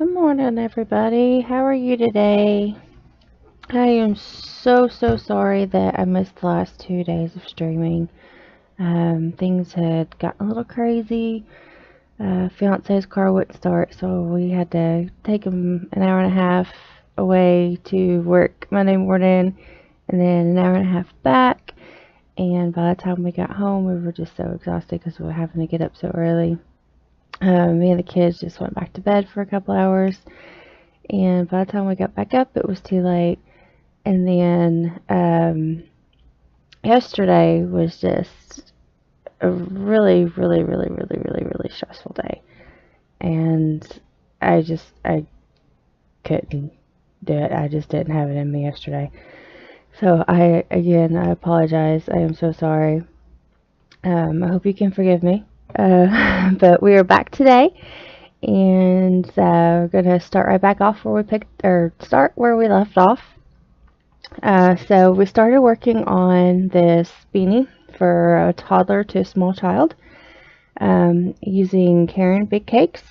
Good morning, everybody. How are you today? I am so sorry that I missed the last 2 days of streaming. Things had gotten a little crazy. Fiance's car wouldn't start, so we had to take him an hour and a half away to work Monday morning, and then an hour and a half back. And by the time we got home, we were just so exhausted because we were having to get up so early. Me and the kids just went back to bed for a couple hours, and by the time we got back up, it was too late. And then yesterday was just a really stressful day, and I couldn't do it. I just didn't have it in me yesterday. So I apologize. I am so sorry. I hope you can forgive me. But we are back today, and we're gonna start right back off where start where we left off. So we started working on this beanie for a toddler to a small child, using Karen Big Cakes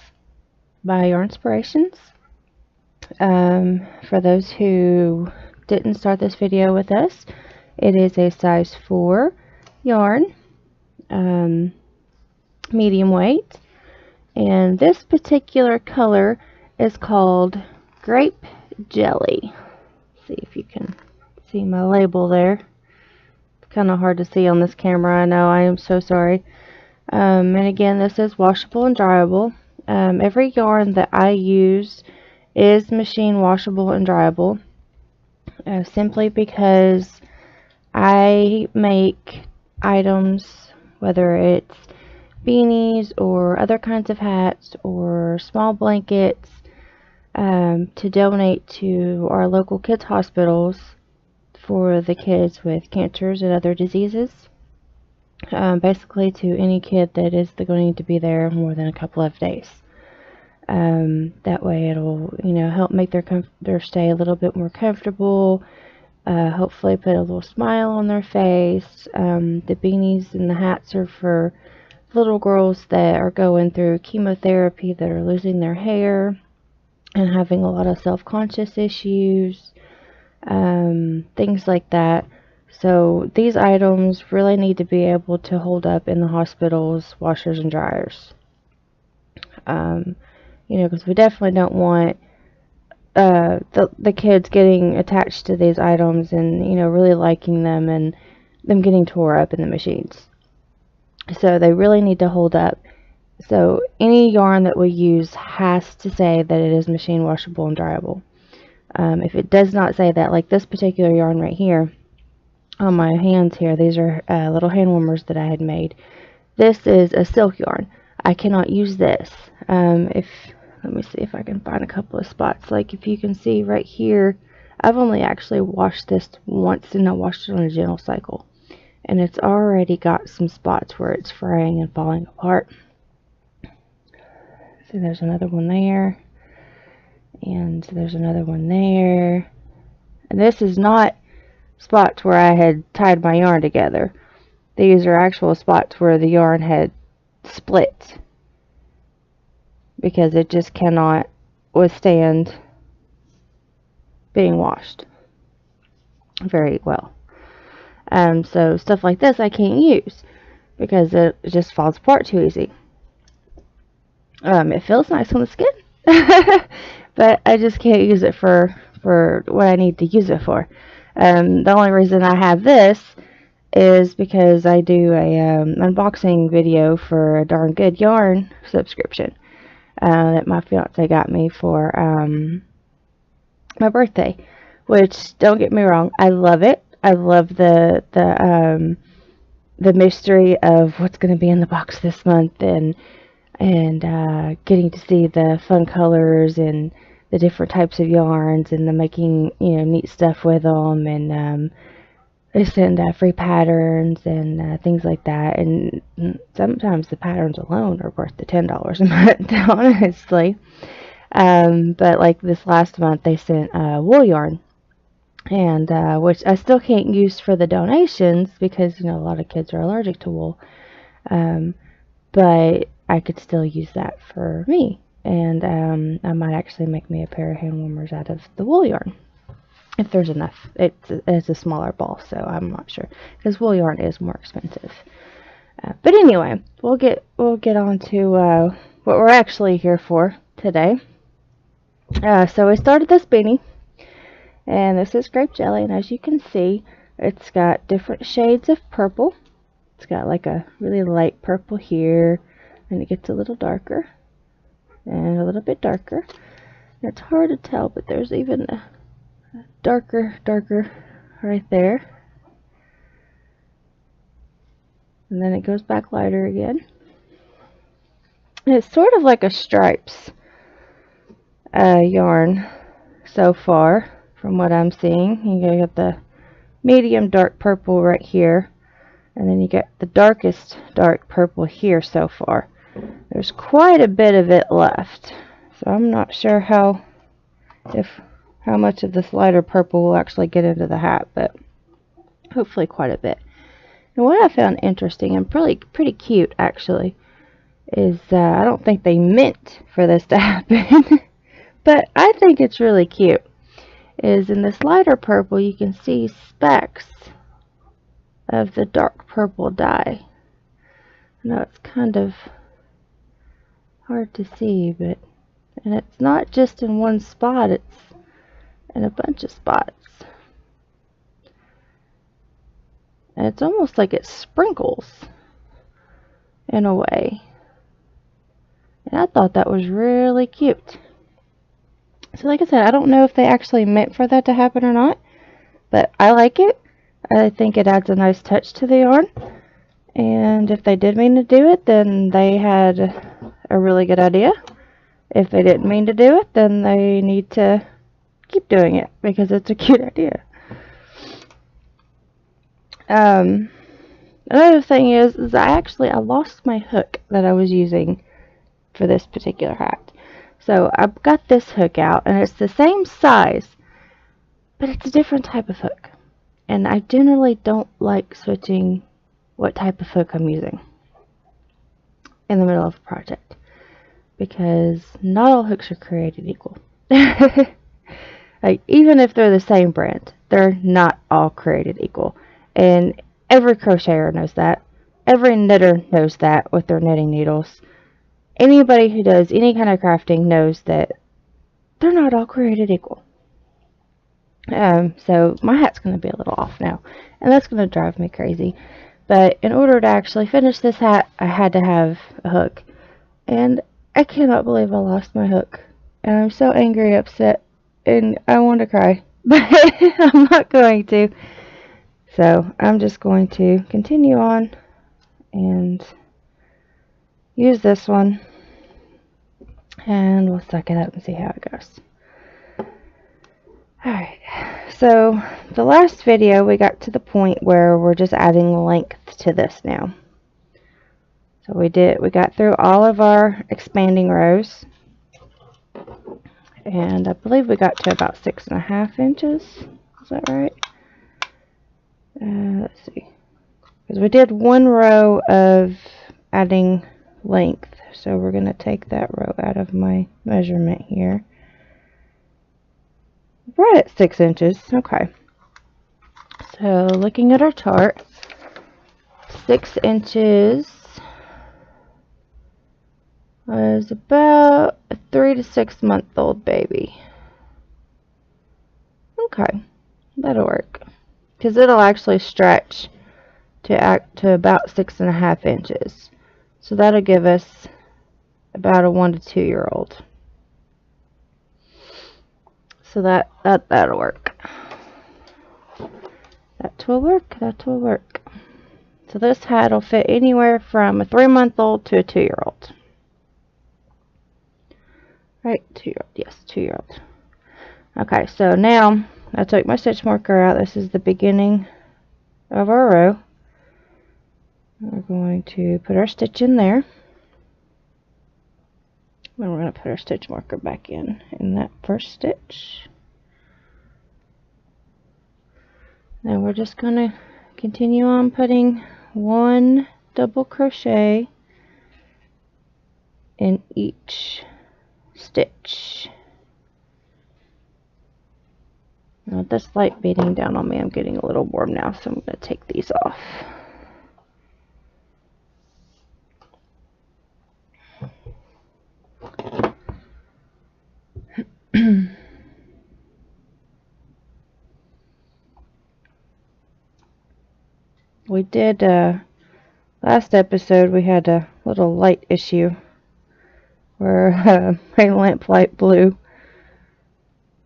by Yarn Inspirations. For those who didn't start this video with us, it is a size 4 yarn, medium weight, and this particular color is called Grape Jelly. See if you can see my label there. It's kind of hard to see on this camera, I know. I am so sorry. And again, this is washable and dryable. Every yarn that I use is machine washable and dryable, simply because I make items, whether it's beanies or other kinds of hats or small blankets, to donate to our local kids hospitals for the kids with cancers and other diseases. Basically to any kid that is going to be there more than a couple of days. That way it'll, help make their stay a little bit more comfortable. Hopefully put a little smile on their face. The beanies and the hats are for little girls that are going through chemotherapy, that are losing their hair and having a lot of self-conscious issues, things like that. So these items really need to be able to hold up in the hospital's washers and dryers. Because we definitely don't want the kids getting attached to these items and, really liking them and them getting tore up in the machines. So they really need to hold up. So any yarn that we use has to say that it is machine washable and dryable. If it does not say that, like this particular yarn right here on my hands here, these are little hand warmers that I had made. This is a silk yarn. I cannot use this. Let me see if I can find a couple of spots. Like if you can see right here, I've only actually washed this once, and I washed it on a gentle cycle. And it's already got some spots where it's fraying and falling apart. See, there's another one there. And there's another one there. And this is not spots where I had tied my yarn together. These are actual spots where the yarn had split, because it just cannot withstand being washed very well. So stuff like this I can't use because it just falls apart too easy. It feels nice on the skin, but I just can't use it for what I need to use it for. The only reason I have this is because I do a unboxing video for a Darn Good Yarn subscription that my fiance got me for my birthday. Which, don't get me wrong, I love it. I love the mystery of what's going to be in the box this month, and getting to see the fun colors and the different types of yarns, and the making neat stuff with them, and they send free patterns and things like that. And sometimes the patterns alone are worth the $10 a month, honestly. But like this last month, they sent wool yarn. And which I still can't use for the donations because a lot of kids are allergic to wool, but I could still use that for me. And I might actually make me a pair of hand warmers out of the wool yarn if there's enough. It's a smaller ball, so I'm not sure, because wool yarn is more expensive. But anyway, we'll get on to what we're actually here for today. So we started this beanie, and this is Grape Jelly, and as you can see, it's got different shades of purple. It's got like a really light purple here, and it gets a little darker and a little bit darker. And it's hard to tell, but there's even a darker right there. And then it goes back lighter again. And it's sort of like a stripes yarn so far from what I'm seeing. You got the medium dark purple right here, and then you get the darkest dark purple here so far. There's quite a bit of it left, so I'm not sure how much of this lighter purple will actually get into the hat, but hopefully quite a bit. And what I found interesting and pretty cute actually is I don't think they meant for this to happen, but I think it's really cute, is in this lighter purple you can see specks of the dark purple dye. I know it's kind of hard to see, but and it's not just in one spot, it's in a bunch of spots. And it's almost like it sprinkles in a way. And I thought that was really cute. So like I said, I don't know if they actually meant for that to happen or not, but I like it. I think it adds a nice touch to the yarn. And if they did mean to do it, then they had a really good idea. If they didn't mean to do it, then they need to keep doing it, because it's a cute idea. Another thing is I lost my hook that I was using for this particular hat. So I've got this hook out, and it's the same size, but it's a different type of hook. And I generally don't like switching what type of hook I'm using in the middle of a project, because not all hooks are created equal. Like, even if they're the same brand, they're not all created equal. And every crocheter knows that. Every knitter knows that with their knitting needles. Anybody who does any kind of crafting knows that they're not all created equal. So my hat's going to be a little off now, and that's going to drive me crazy. But in order to actually finish this hat, I had to have a hook. And I cannot believe I lost my hook. And I'm so angry, upset, and I want to cry. But I'm not going to. So I'm just going to continue on and use this one. And we'll suck it up and see how it goes. Alright, so the last video we got to the point where we're just adding length to this now. So we got through all of our expanding rows, and I believe we got to about 6.5 inches. Is that right? Let's see, because we did one row of adding length, so we're going to take that row out of my measurement here. Right at 6 inches. Okay. So looking at our chart, 6 inches was about a 3 to 6 month old baby. Okay, that'll work, because it'll actually stretch to about 6.5 inches. So that'll give us about a 1 to 2 year old. So that'll work. That will work. That will work. So this hat will fit anywhere from a 3-month-old to a 2-year-old. Right, 2-year-old. Yes, 2-year-old. Okay, so now I took my stitch marker out. This is the beginning of our row. We're going to put our stitch in there. And we're going to put our stitch marker back in that first stitch. Now we're just going to continue on putting 1 double crochet in each stitch. Now, with this light beating down on me, I'm getting a little warm now, so I'm going to take these off. We did, last episode we had a little light issue where my lamp light blew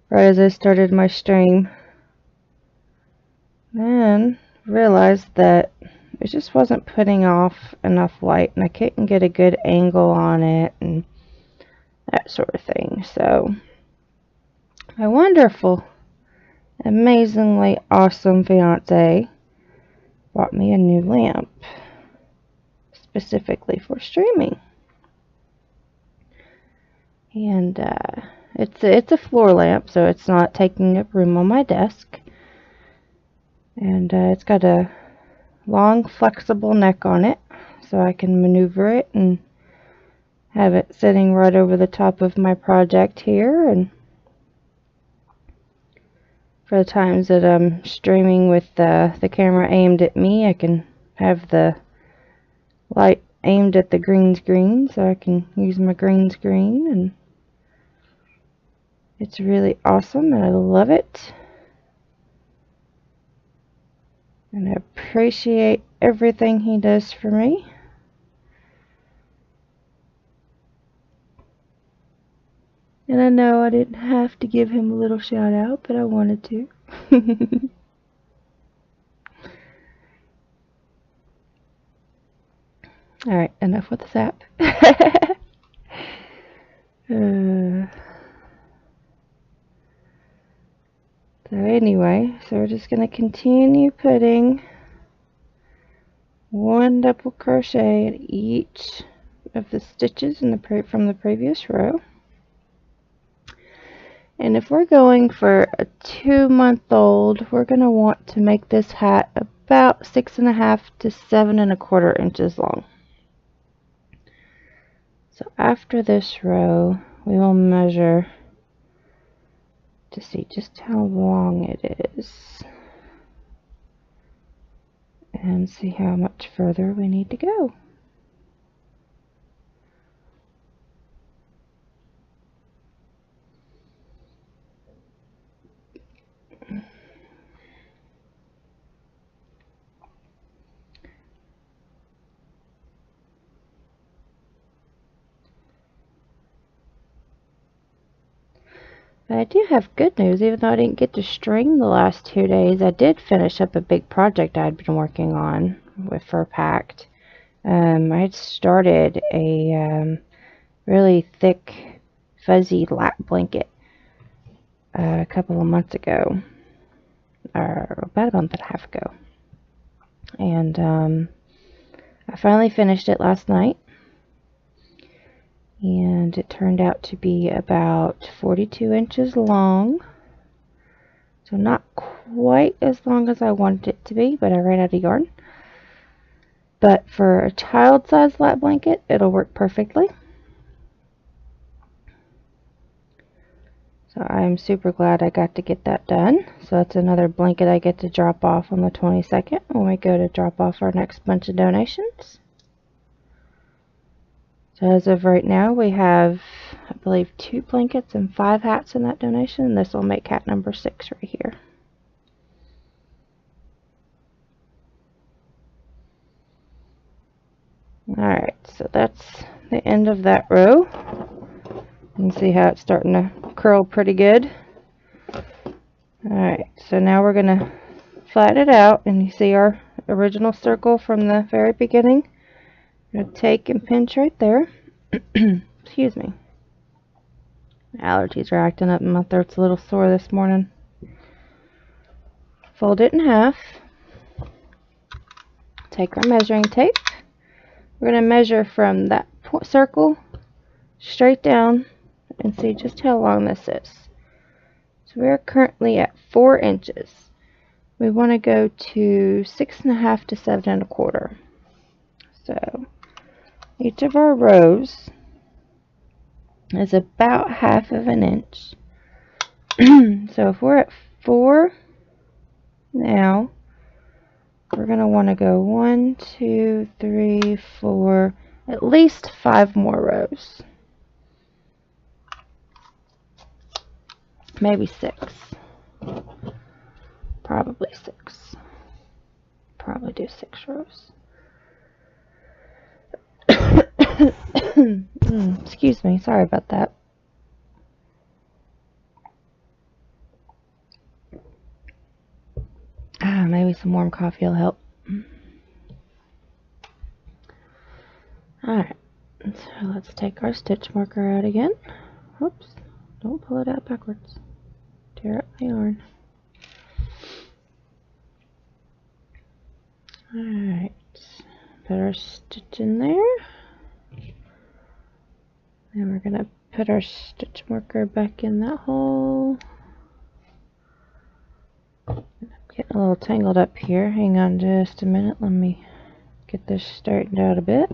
right as I started my stream. Then realized that it just wasn't putting off enough light and I couldn't get a good angle on it and that sort of thing. So my wonderful, amazingly awesome fiance bought me a new lamp specifically for streaming. And it's a floor lamp, so it's not taking up room on my desk. And it's got a long flexible neck on it, so I can maneuver it and have it sitting right over the top of my project here. And for the times that I'm streaming with the camera aimed at me, I can have the light aimed at the green screen, so I can use my green screen. And it's really awesome and I love it. And I appreciate everything he does for me. And I know I didn't have to give him a little shout out, but I wanted to. Alright, enough with the sap. So anyway, so we're just going to continue putting one double crochet at each of the stitches in from the previous row. And if we're going for a 2-month-old, we're going to want to make this hat about 6.5 to 7.25 inches long. So after this row, we will measure to see just how long it is and see how much further we need to go. But I do have good news. Even though I didn't get to string the last 2 days, I did finish up a big project I'd been working on for PAC'd. I had started a really thick, fuzzy lap blanket a couple of months ago, or about a month and a half ago. And I finally finished it last night. And it turned out to be about 42 inches long. So not quite as long as I wanted it to be, but I ran out of yarn. But for a child-sized lap blanket, it'll work perfectly. So I'm super glad I got to get that done. So that's another blanket I get to drop off on the 22nd when we go to drop off our next bunch of donations. So as of right now, we have, I believe, 2 blankets and 5 hats in that donation. This will make hat number 6 right here. Alright, so that's the end of that row. You can see how it's starting to curl pretty good. Alright, so now we're going to flatten it out, and you see our original circle from the very beginning. I'm going to take and pinch right there. Excuse me. Allergies are acting up and my throat's a little sore this morning. Fold it in half. Take our measuring tape. We're going to measure from that circle straight down and see just how long this is. So we're currently at 4 inches. We want to go to 6.5 to 7.25. So each of our rows is about 1/2 inch. So if we're at 4 now, we're going to want to go 1, 2, 3, 4, at least 5 more rows. Maybe 6. Probably 6. Probably do 6 rows. Excuse me, sorry about that. Maybe some warm coffee will help. Alright, so let's take our stitch marker out again. Oops, don't pull it out backwards. Tear up the yarn. Alright, put our stitch in there. And we're going to put our stitch marker back in that hole. I'm getting a little tangled up here. Hang on just a minute. Let me get this straightened out a bit.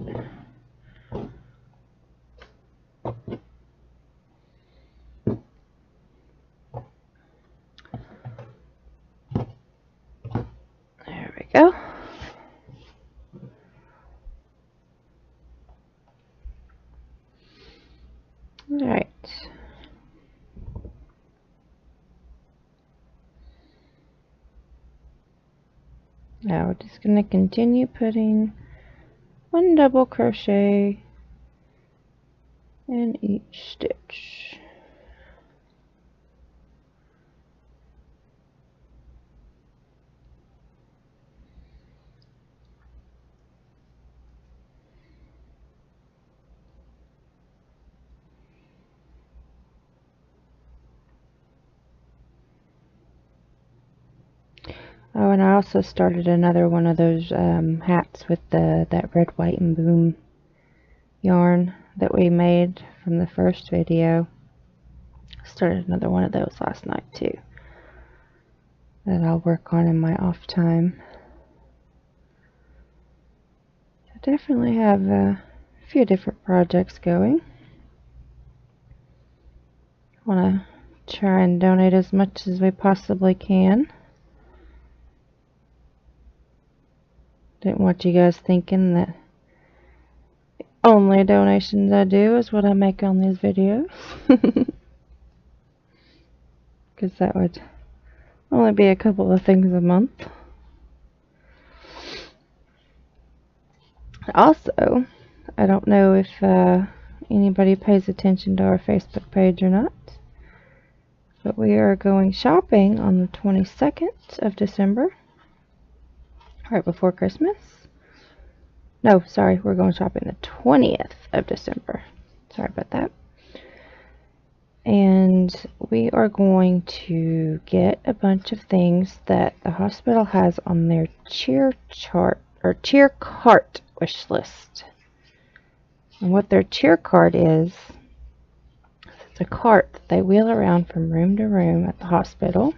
There we go. Alright. Now we're just going to continue putting 1 double crochet in each stitch. Oh, and I also started another one of those hats with that red, white, and boom yarn that we made from the first video. Started another one of those last night too, that I'll work on in my off time. I definitely have a few different projects going. I want to try and donate as much as we possibly can. Didn't want you guys thinking that the only donations I do is what I make on these videos. Because that would only be a couple of things a month. Also, I don't know if anybody pays attention to our Facebook page or not, but we are going shopping on the 22nd of December. Right before Christmas. No, sorry, we're going shopping the 20th of December. Sorry about that. And we are going to get a bunch of things that the hospital has on their cheer cart wish list. And what their cheer cart is, it's a cart that they wheel around from room to room at the hospital.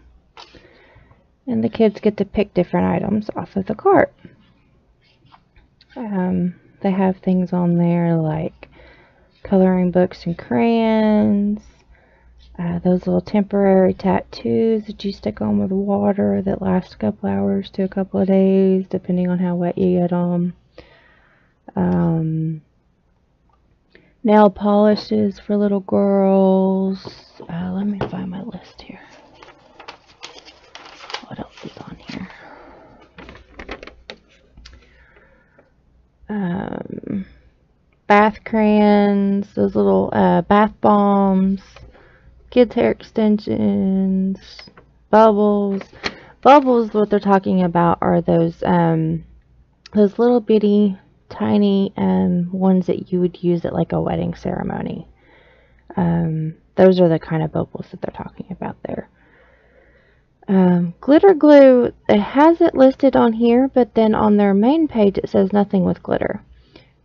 And the kids get to pick different items off of the cart. They have things on there like coloring books and crayons, those little temporary tattoos that you stick on with water that last a couple hours to a couple of days, depending on how wet you get them. Nail polishes for little girls. Let me find my list here. What else is on here? Bath crayons, those little bath bombs, kids hair extensions, bubbles. Bubbles, what they're talking about are those little bitty tiny ones that you would use at like a wedding ceremony. Those are the kind of bubbles that they're talking about there. Glitter glue, it has it listed on here, but then on their main page it says nothing with glitter.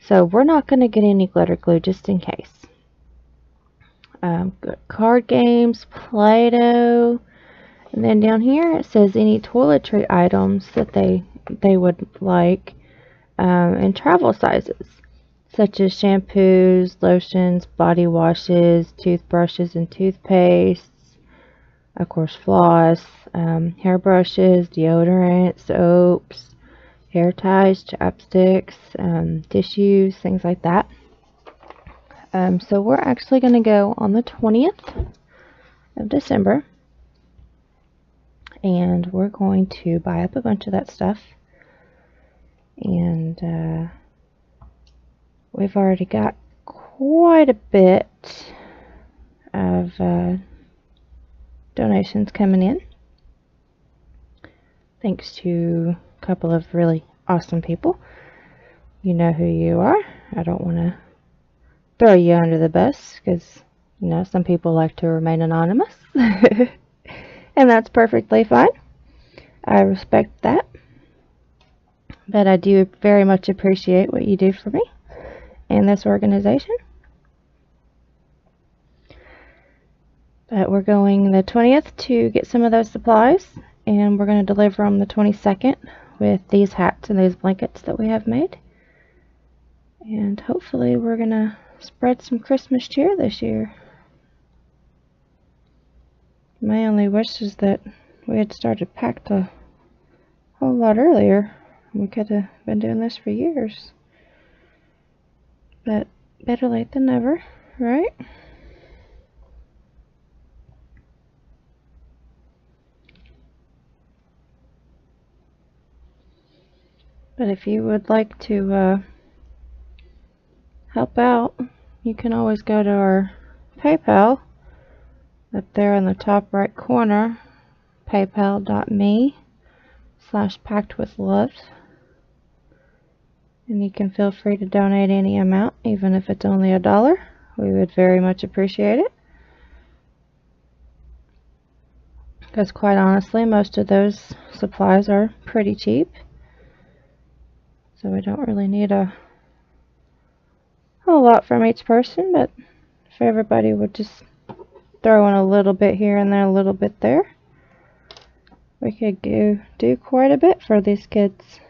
So we're not going to get any glitter glue just in case. Card games, Play-Doh, and then down here it says any toiletry items that they would like in travel sizes. such as shampoos, lotions, body washes, toothbrushes and toothpastes, of course floss, hairbrushes, deodorant, soaps, hair ties, chapsticks, tissues, things like that. So we're actually going to go on the 20th of December, and we're going to buy up a bunch of that stuff. And we've already got quite a bit of donations coming in, thanks to a couple of really awesome people. You know who you are. I don't want to throw you under the bus because, you know, some people like to remain anonymous. And that's perfectly fine. I respect that. But I do very much appreciate what you do for me and this organization. But we're going the 20th to get some of those supplies, and we're going to deliver them the 22nd with these hats and these blankets that we have made. And hopefully we're going to spread some Christmas cheer this year. My only wish is that we had started PAC'd a whole lot earlier. We could have been doing this for years. But better late than never, right? But if you would like to help out, you can always go to our PayPal up there in the top right corner, paypal.me/packedwithlove. And you can feel free to donate any amount, even if it's only $1. We would very much appreciate it. Because quite honestly, most of those supplies are pretty cheap. So we don't really need a whole lot from each person, but if everybody would just throw in a little bit here and there, a little bit there, we could do quite a bit for these kids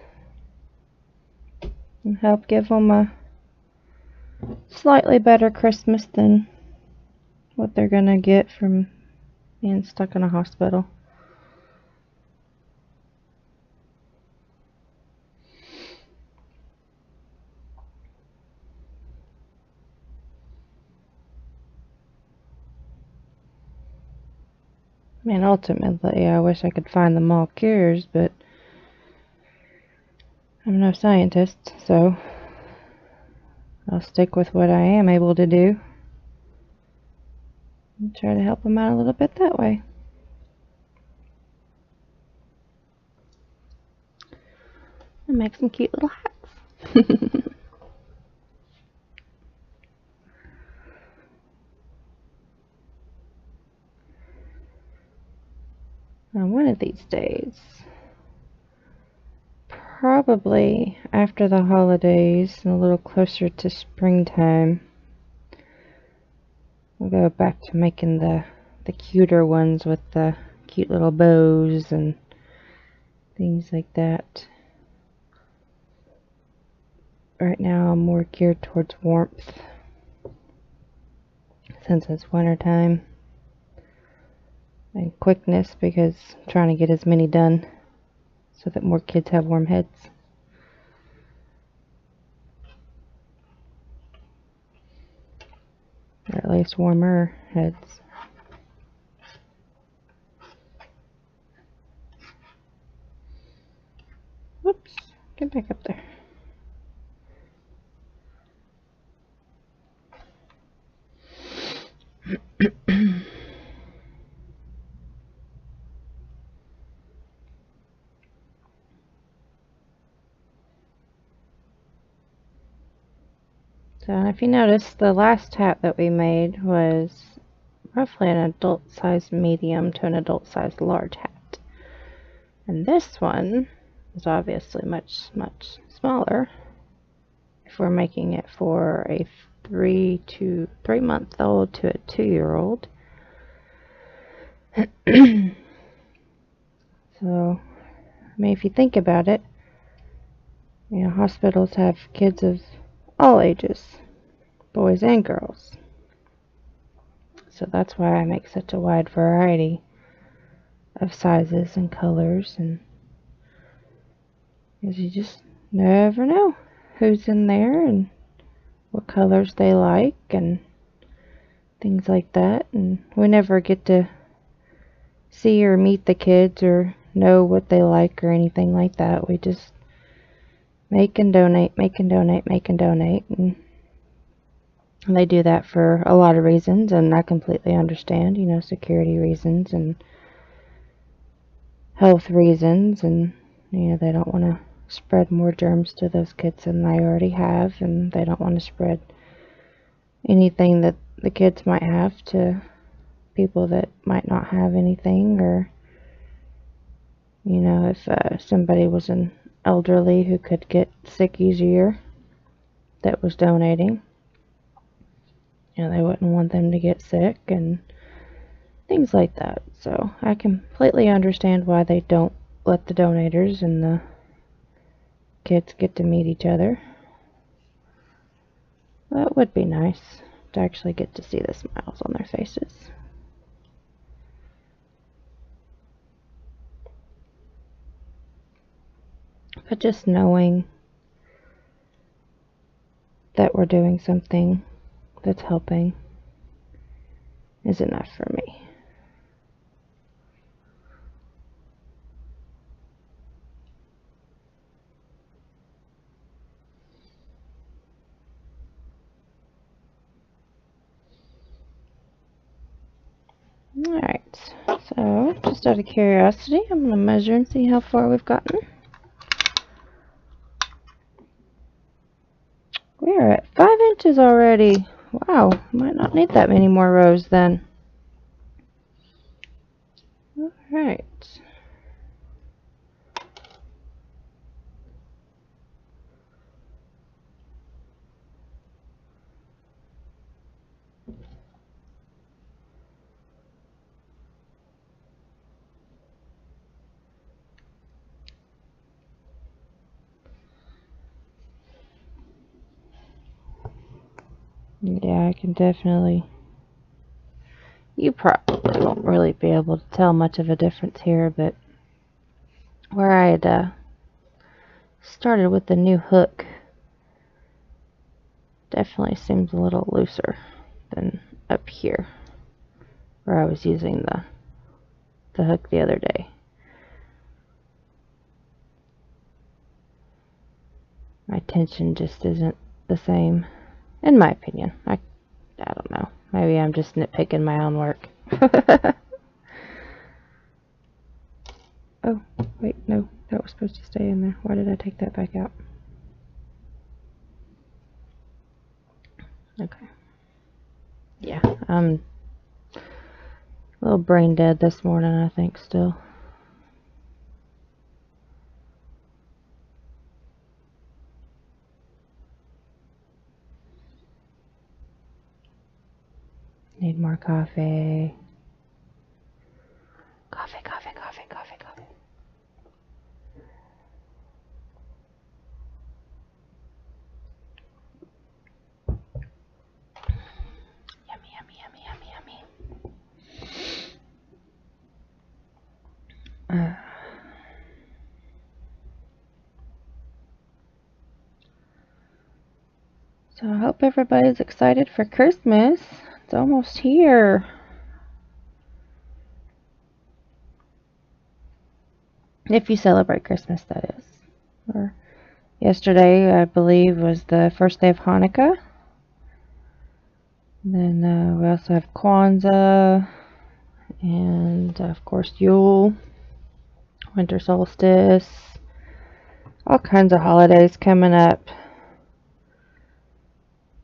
and help give them a slightly better Christmas than what they're gonna get from being stuck in a hospital. I mean, ultimately, I wish I could find them all cures, but I'm no scientist, so I'll stick with what I am able to do and try to help them out a little bit that way. And make some cute little hats. Now, one of these days, probably after the holidays and a little closer to springtime, we'll go back to making the cuter ones with the cute little bows and things like that. Right now I'm more geared towards warmth since it's winter time, and quickness because I'm trying to get as many done so that more kids have warm heads. Or at least warmer heads. Whoops, get back up there. So if you notice, the last hat that we made was roughly an adult size medium to an adult size large hat. And this one is obviously much smaller if we're making it for a 3-month-old to a 2-year-old. So, I mean, if you think about it, you know, hospitals have kids of all ages, boys and girls. So that's why I make such a wide variety of sizes and colors, and because you just never know who's in there and what colors they like and things like that. And we never get to see or meet the kids or know what they like or anything like that. We just make and donate, make and donate, make and donate, and they do that for a lot of reasons, and I completely understand, you know, security reasons and health reasons, and you know, they don't want to spread more germs to those kids than they already have, and they don't want to spread anything that the kids might have to people that might not have anything. Or you know, if somebody was an elderly who could get sick easier that was donating, you know, they wouldn't want them to get sick and things like that. So I completely understand why they don't let the donators and the kids get to meet each other. Well, it would be nice to actually get to see the smiles on their faces. But just knowing that we're doing something that's helping is enough for me. Alright, so just out of curiosity, I'm going to measure and see how far we've gotten. We are at 5 inches already. Wow, might not need that many more rows then. Alright. Yeah, I can definitely... You probably won't really be able to tell much of a difference here, but where I had started with the new hook definitely seems a little looser than up here where I was using the hook the other day. My tension just isn't the same, in my opinion. I don't know. Maybe I'm just nitpicking my own work. Oh, wait, no. That was supposed to stay in there. Why did I take that back out? Okay. Yeah, I'm a little brain dead this morning, I think, still. Need more coffee. Coffee, coffee, coffee, coffee, coffee. Yummy, yummy, yummy, yummy, yummy. So I hope everybody's excited for Christmas. It's almost here. If you celebrate Christmas, that is. Or yesterday, I believe, was the first day of Hanukkah. And then we also have Kwanzaa, and of course Yule, winter solstice, all kinds of holidays coming up.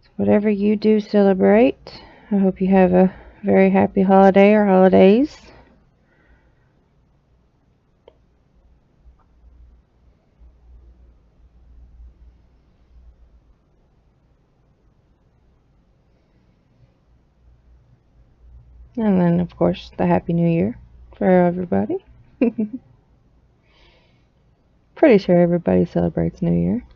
So whatever you do celebrate, I hope you have a very happy holiday or holidays. And then, of course, the Happy New Year for everybody. Pretty sure everybody celebrates New Year.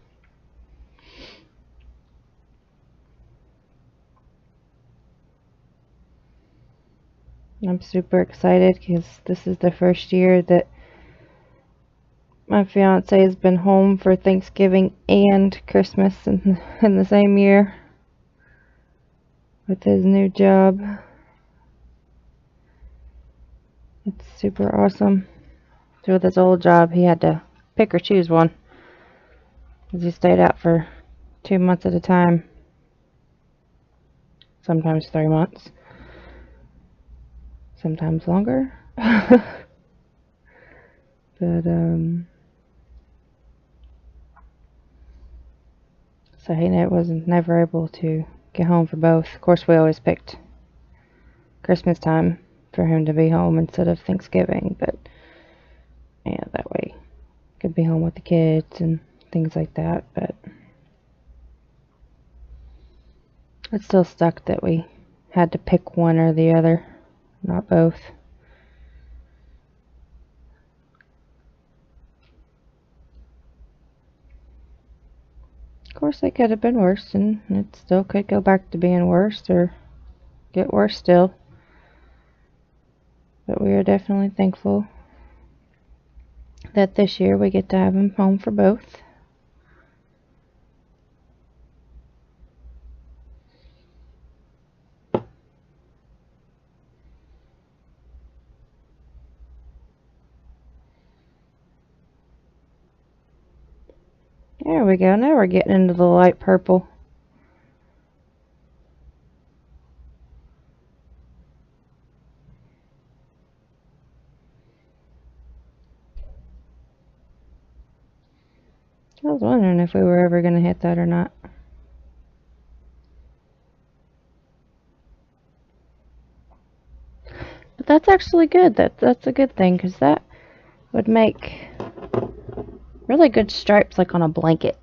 I'm super excited because this is the first year that my fiance has been home for Thanksgiving and Christmas in the same year with his new job. It's super awesome. So with his old job, he had to pick or choose one because he stayed out for 2 months at a time, sometimes 3 months, sometimes longer. But so he wasn't never able to get home for both. Of course, we always picked Christmas time for him to be home instead of Thanksgiving, but yeah, that way he could be home with the kids and things like that. But it still stuck that we had to pick one or the other, not both. Of course, it could have been worse, and it still could go back to being worse or get worse still. But we are definitely thankful that this year we get to have him home for both. There we go. Now we're getting into the light purple. I was wondering if we were ever going to hit that or not. But that's actually good. That's a good thing, because that would make really good stripes like on a blanket.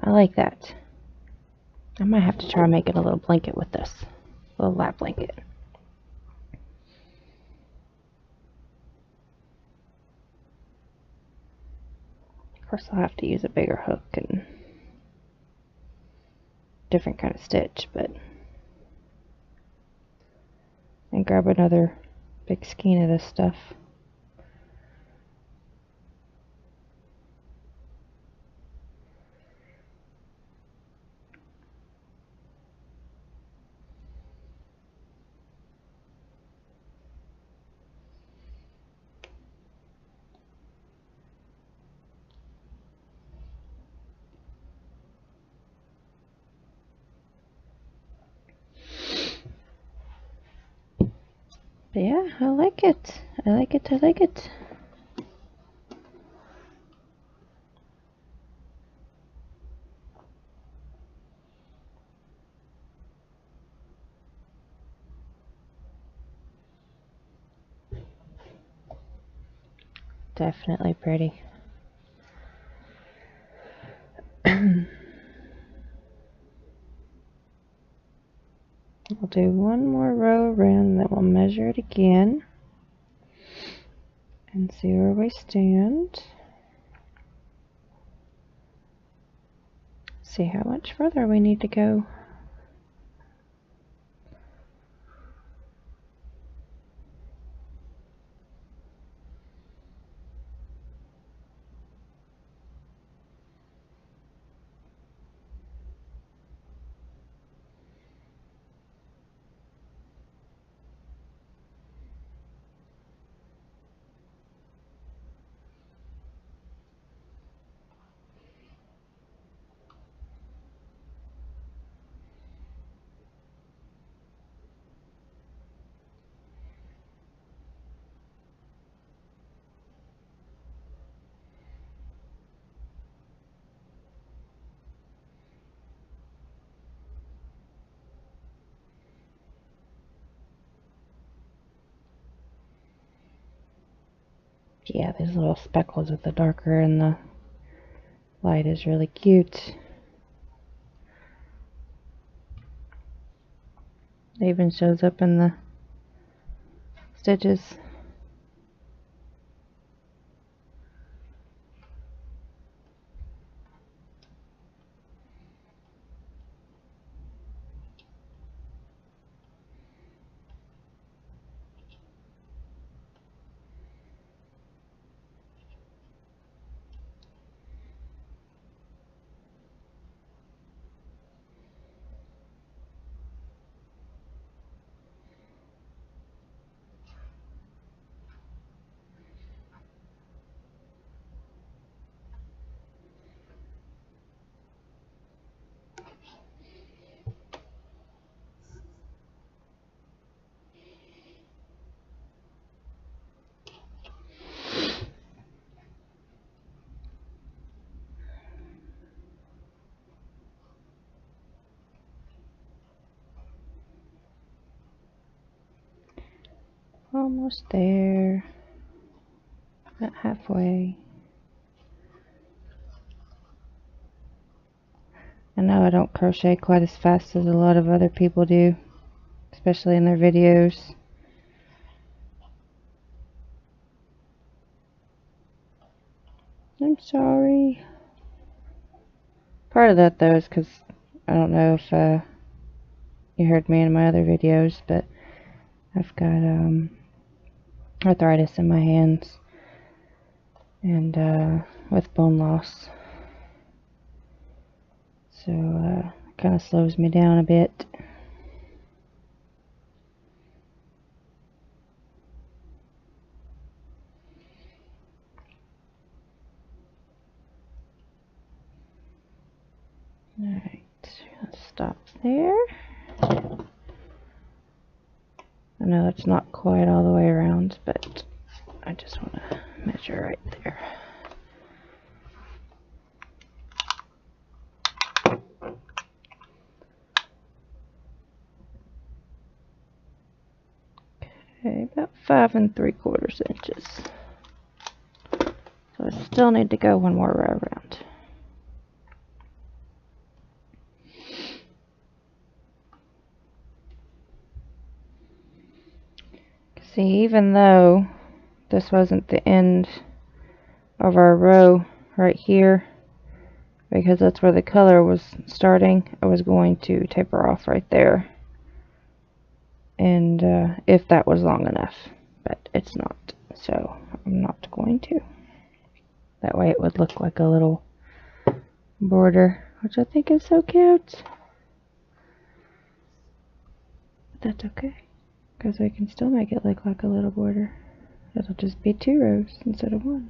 I like that. I might have to try making a little blanket with this. A little lap blanket. Of course, I'll have to use a bigger hook and different kind of stitch, but and grab another big skein of this stuff. But yeah, I like it. I like it. I like it. Definitely pretty. We'll do one more row around, then we'll measure it again and see where we stand. See how much further we need to go. Yeah, these little speckles with the darker and the light is really cute. It even shows up in the stitches. Almost there. About halfway. I know I don't crochet quite as fast as a lot of other people do, especially in their videos. I'm sorry. Part of that though is because I don't know if you heard me in my other videos, but I've got arthritis in my hands and with bone loss, so it kind of slows me down a bit. Alright, let's stop there. I know it's not quite all the way around, but I just want to measure right there. Okay, about 5 3/4 inches. So I still need to go one more row around. See, even though this wasn't the end of our row right here, because that's where the color was starting, I was going to taper off right there, and if that was long enough, but it's not, so I'm not going to. That way it would look like a little border, which I think is so cute. But that's okay, because I can still make it look like a little border. It'll just be 2 rows instead of 1.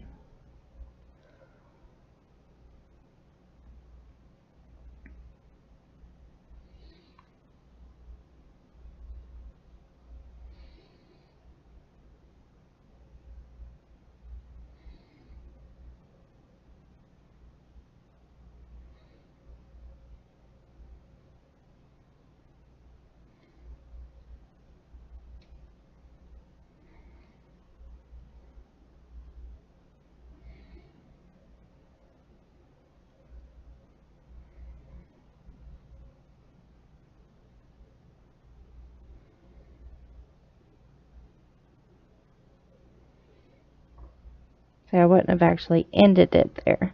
See, I wouldn't have actually ended it there.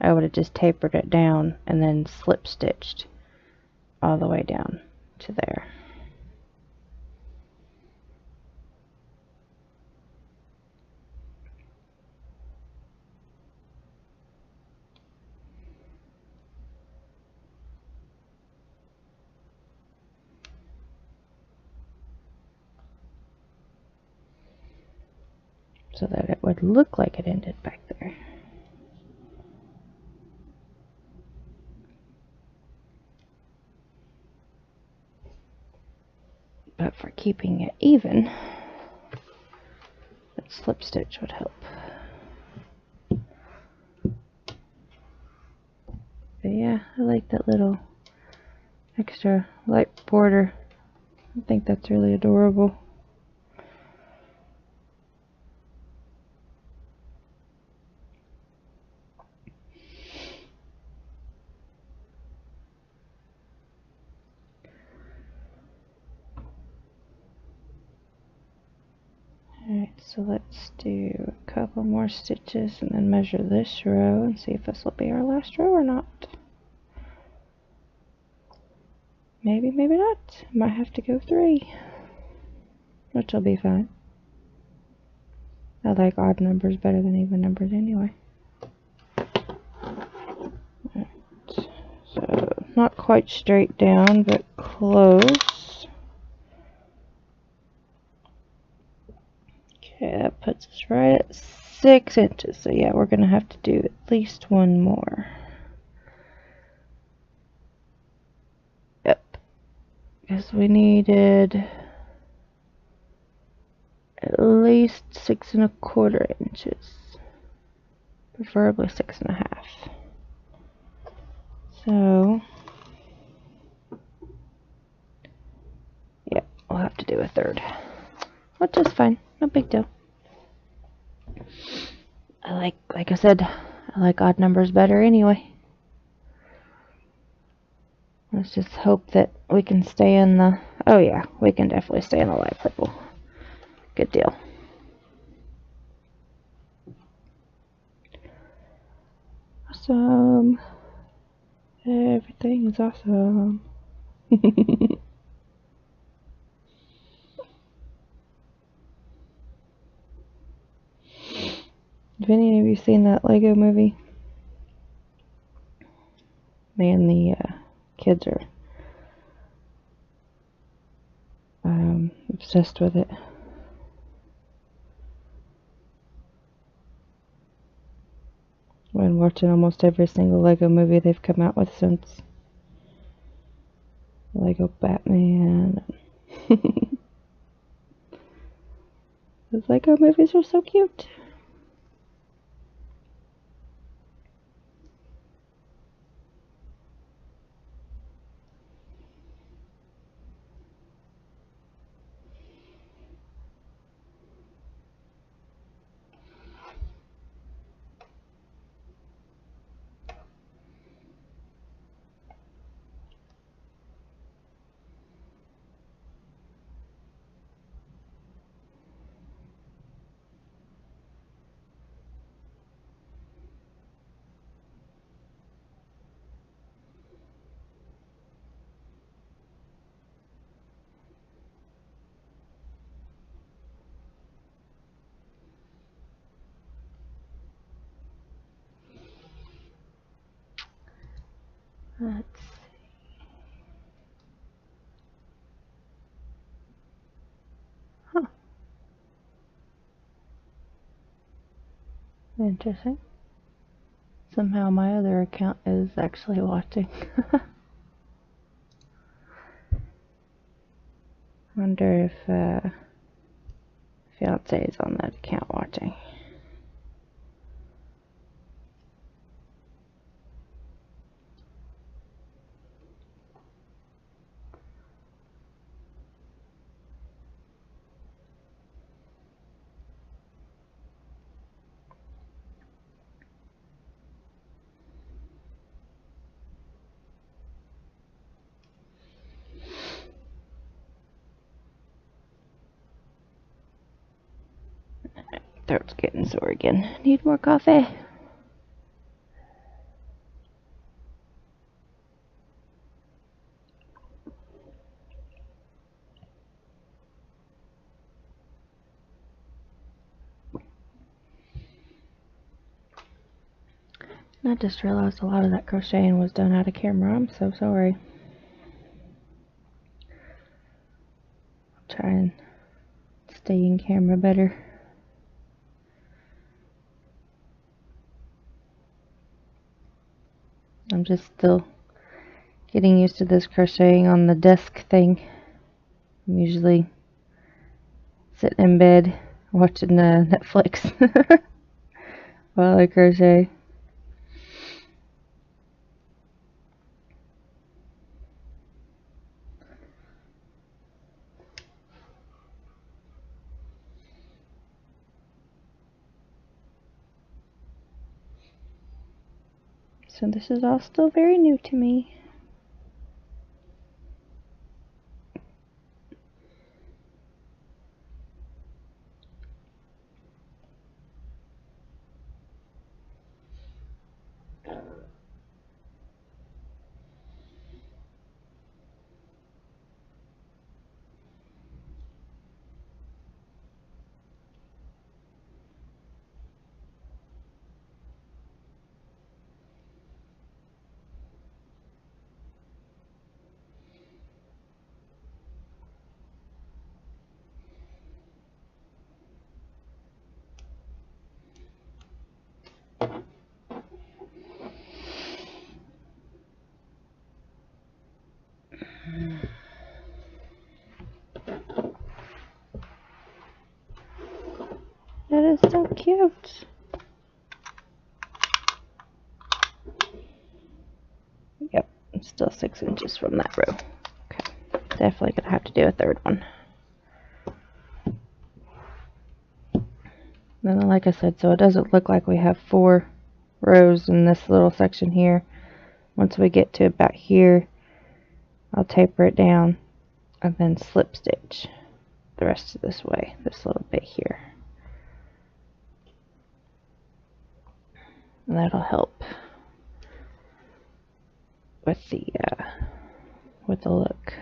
I would have just tapered it down and then slip stitched all the way down to there. So that it would look like it ended back there. But for keeping it even, that slip stitch would help. But yeah, I like that little extra light border. I think that's really adorable. Alright, so let's do a couple more stitches and then measure this row and see if this will be our last row or not. Maybe, maybe not. Might have to go 3, which will be fine. I like odd numbers better than even numbers anyway. Alright, so not quite straight down, but close. Okay, that puts us right at 6 inches. So yeah, we're gonna have to do at least one more. Yep, because we needed at least 6 1/4 inches, preferably 6 1/2. So yeah, we'll have to do a 1/3. which is fine. No big deal. Like I said, I like odd numbers better anyway. Let's just hope that we can stay in the... Oh yeah, we can definitely stay in the light purple. Good deal. Awesome. Everything is awesome. Have any of you seen that Lego movie? Man, the kids are obsessed with it. I've been watching almost every single Lego movie they've come out with since. Lego Batman. Those Lego movies are so cute. Let's see. Huh. Interesting. Somehow my other account is actually watching. Wonder if fiance is on that account watching. Throat's getting sore again. Need more coffee. I just realized a lot of that crocheting was done out of camera. I'm so sorry. I'll try and stay in camera better. I'm just still getting used to this crocheting on the desk thing. I'm usually sitting in bed watching Netflix while I crochet. So this is all still very new to me. That is so cute. Yep, I'm still 6 inches from that row. Okay, definitely gonna have to do a third one. then like I said, so it doesn't look like we have 4 rows in this little section here. Once we get to about here, I'll taper it down and then slip stitch the rest of this way, this little bit here. And that'll help with the look.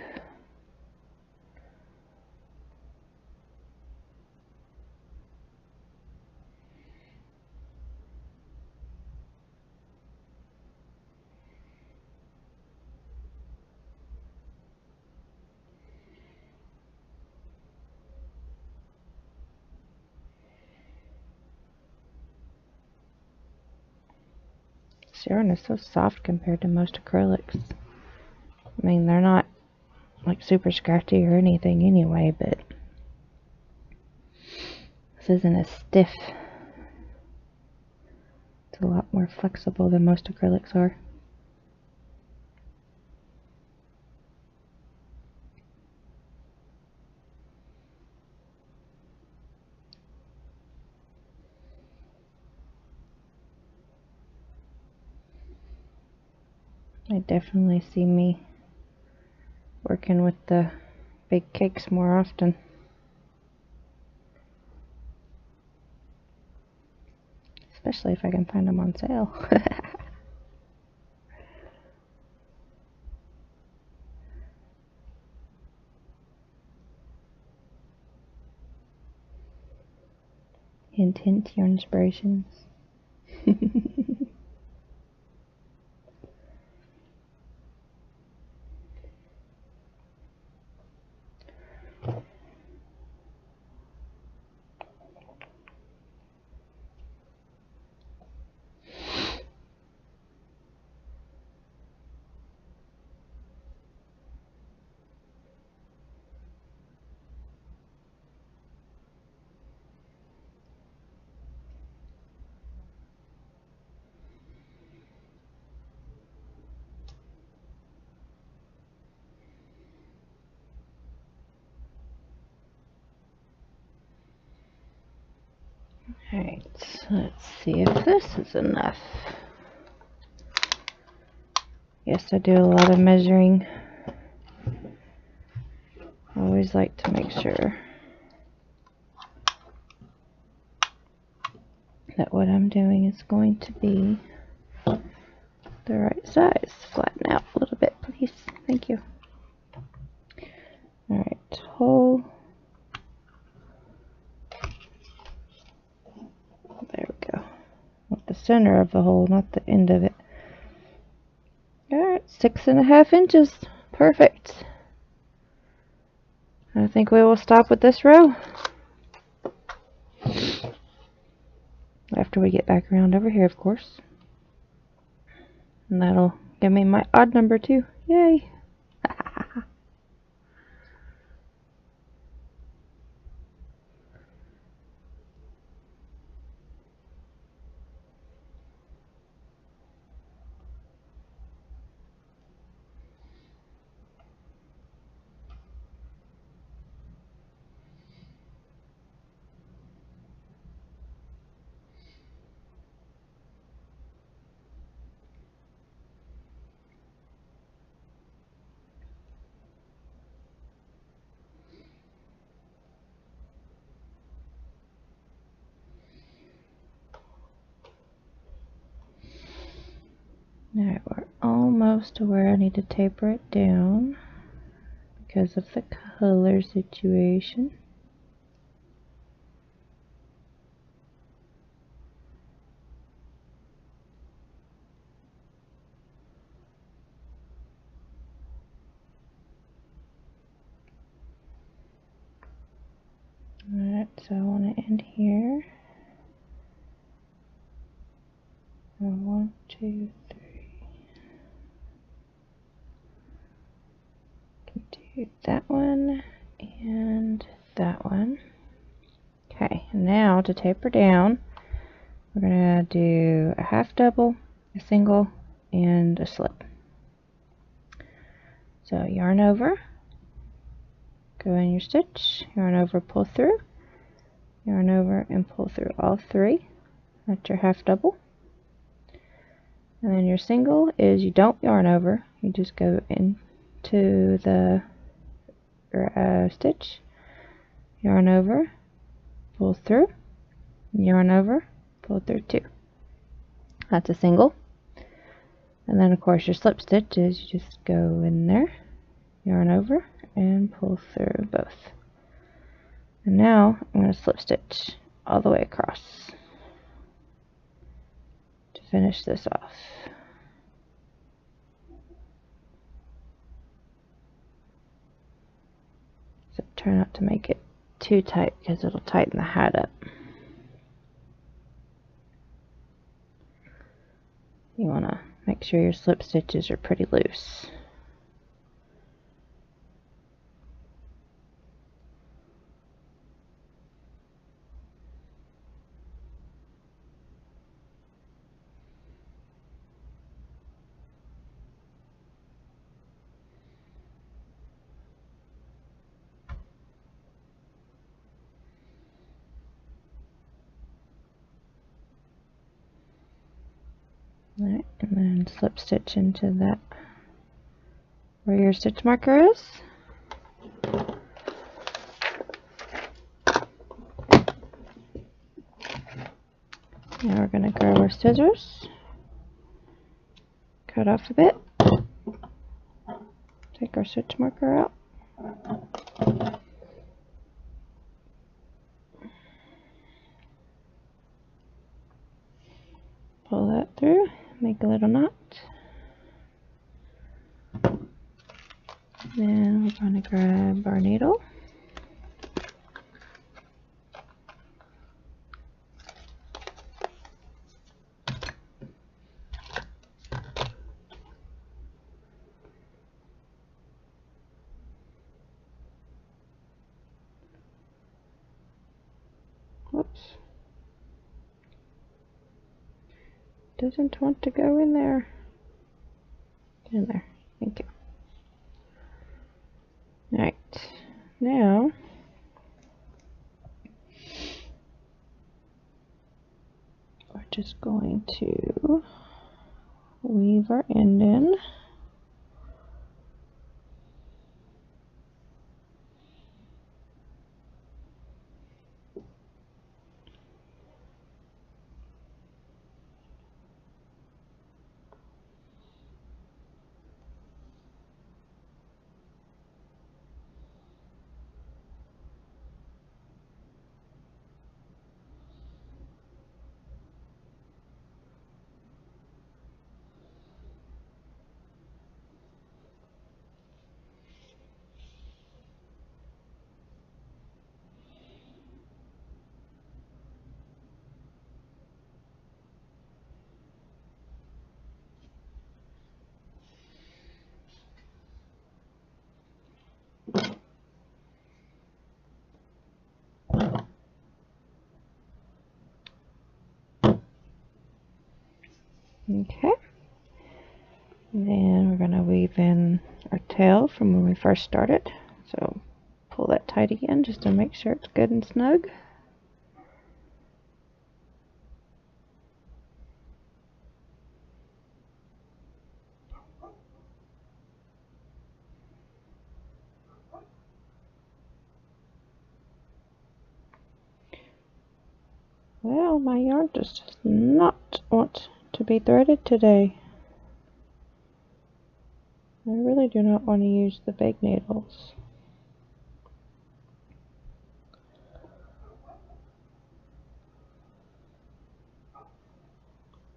This yarn is so soft compared to most acrylics. I mean, they're not like super scratchy or anything anyway, but this isn't as stiff. It's a lot more flexible than most acrylics are. I definitely see me working with the big cakes more often. Especially if I can find them on sale. Hint, hint, your inspirations. Alright, so let's see if this is enough. Yes, I do a lot of measuring. I always like to make sure that what I'm doing is going to be the right size. Flatten out a little bit, please. Thank you. Alright, hole. There we go. With the center of the hole, not the end of it. Alright, 6.5 inches. Perfect. I think we will stop with this row. After we get back around over here, of course. And that'll give me my odd number too. Yay! Alright, we're almost to where I need to taper it down because of the color situation. Alright, so I want to end here. 1, 2, 3. Do that one and that one. Okay, now to taper down, we're going to do a half double, a single, and a slip. So yarn over, go in your stitch, yarn over, pull through, yarn over, and pull through all 3. That's your half double. And then your single is you don't yarn over, you just go into the stitch, yarn over, pull through, yarn over, pull through 2. That's a single. And then of course your slip stitch is you just go in there, yarn over, and pull through both. And now I'm going to slip stitch all the way across to finish this off. So try not to make it too tight because it'll tighten the hat up. You want to make sure your slip stitches are pretty loose. Alright, and then slip stitch into that where your stitch marker is. Now we're going to grab our scissors, cut off a bit, take our stitch marker out, pull that through, make a little knot. Then we're going to grab our needle. Whoops. Doesn't want to go in there. Get in there. Thank you. Alright, now we're just going to weave our end in. Okay, and then we're going to weave in our tail from when we first started. So pull that tight again just to make sure it's good and snug. Well, my yarn just does not want to be threaded today. I really do not want to use the big needles.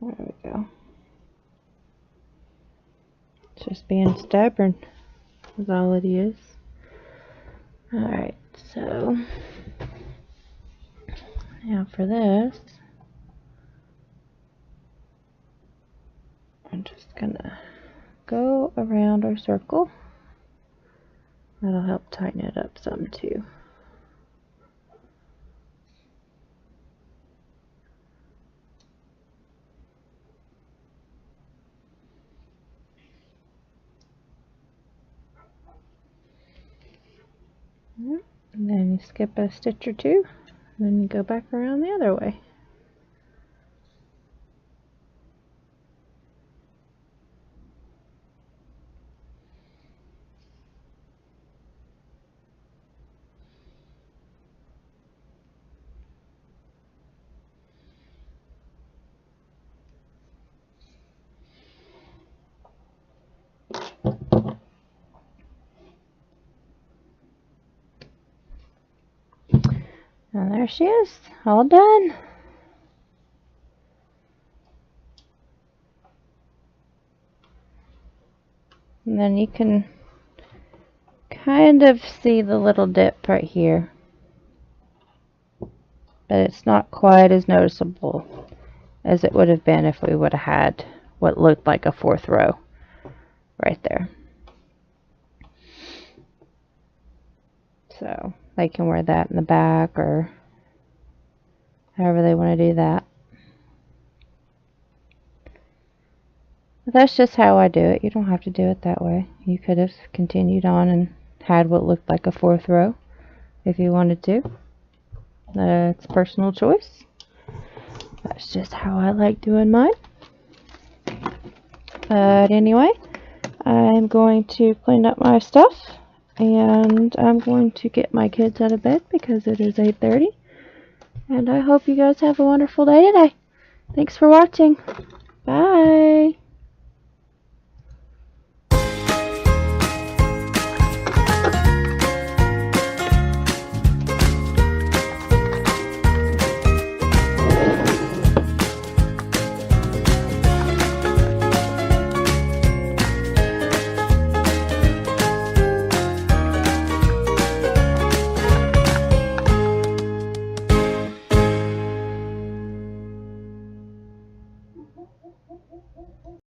There we go. It's just being stubborn is all it is. Alright, so now for this, I'm just gonna go around our circle. That'll help tighten it up some too. And then you skip a stitch or two And then you go back around the other way. And there she is, all done. And then you can kind of see the little dip right here, but it's not quite as noticeable as it would have been if we would have had what looked like a 4th row right there. So they can wear that in the back or however they want to do that. But that's just how I do it. You don't have to do it that way. You could have continued on and had what looked like a 4th row if you wanted to. It's personal choice. That's just how I like doing mine. But anyway, I'm going to clean up my stuff and I'm going to get my kids out of bed because it is 8:30. And I hope you guys have a wonderful day today. Thanks for watching. Bye.